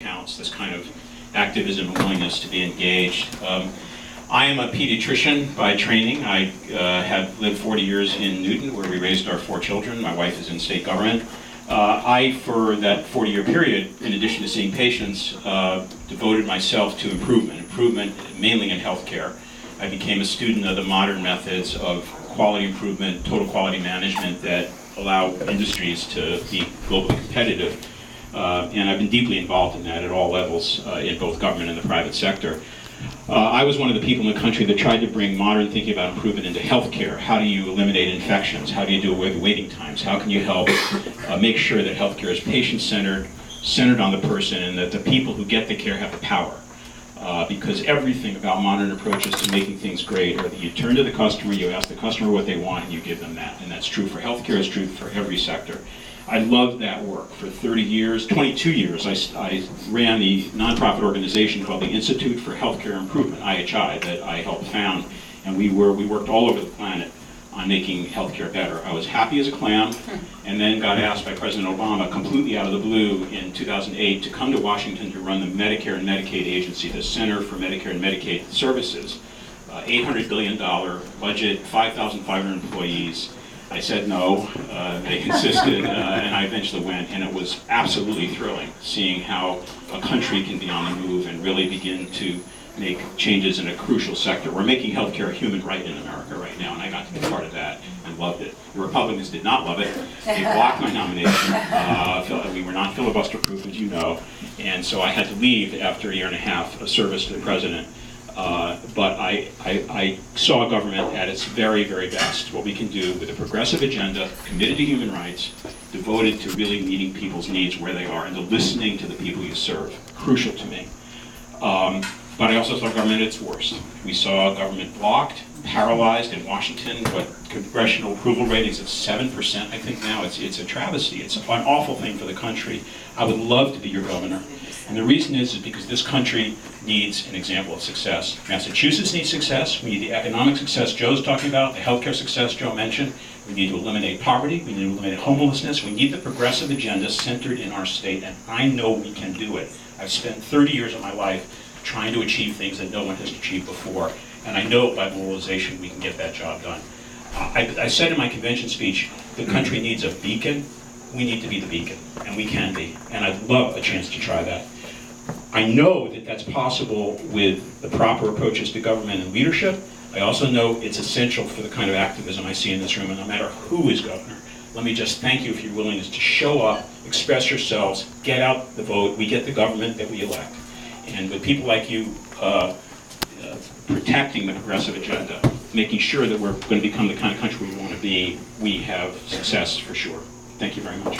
counts, this kind of activism and willingness to be engaged. I am a pediatrician by training. I have lived 40 years in Newton, where we raised our 4 children. My wife is in state government. For that 40-year period, in addition to seeing patients, devoted myself to improvement mainly in healthcare. I became a student of the modern methods of quality improvement, total quality management that allow industries to be globally competitive. And I've been deeply involved in that at all levels in both government and the private sector. I was one of the people in the country that tried to bring modern thinking about improvement into healthcare. How do you eliminate infections? How do you do away with waiting times? How can you help make sure that healthcare is patient-centered, centered on the person, and that the people who get the care have the power? Because everything about modern approaches to making things great are that you turn to the customer, you ask the customer what they want, and you give them that. And that's true for healthcare, it's true for every sector. I loved that work. For 30 years, 22 years, I ran the nonprofit organization called the Institute for Healthcare Improvement, IHI, that I helped found. And we worked all over the planet on making healthcare better. I was happy as a clam, and then got asked by President Obama, completely out of the blue, in 2008, to come to Washington to run the Medicare and Medicaid Agency, the Center for Medicare and Medicaid Services. $800 billion budget, 5,500 employees. I said no, they insisted, and I eventually went, and it was absolutely thrilling seeing how a country can be on the move and really begin to make changes in a crucial sector. We're making healthcare a human right in America right now, and I got to be part of that and loved it. The Republicans did not love it. They blocked my nomination. We were not filibuster-proof, as you know, and so I had to leave after a year and a half of service to the president. But I saw a government at its very, very best, what we can do with a progressive agenda, committed to human rights, devoted to really meeting people's needs where they are, and to listening to the people you serve. Crucial to me. But I also saw government at its worst. We saw government blocked, paralyzed in Washington, what congressional approval ratings of 7%, I think now. It's a travesty. It's an awful thing for the country. I would love to be your governor. And the reason is because this country needs an example of success. Massachusetts needs success. We need the economic success Joe's talking about, the healthcare success Joe mentioned. We need to eliminate poverty. We need to eliminate homelessness. We need the progressive agenda centered in our state, and I know we can do it. I've spent 30 years of my life trying to achieve things that no one has achieved before, and I know by mobilization we can get that job done. I said in my convention speech, the country needs a beacon. We need to be the beacon, and we can be, and I'd love a chance to try that. I know that that's possible with the proper approaches to government and leadership. I also know it's essential for the kind of activism I see in this room, and no matter who is governor. Let me just thank you for your willingness to show up, express yourselves, get out the vote. We get the government that we elect. And with people like you protecting the progressive agenda, making sure that we're going to become the kind of country we want to be, we have success for sure. Thank you very much.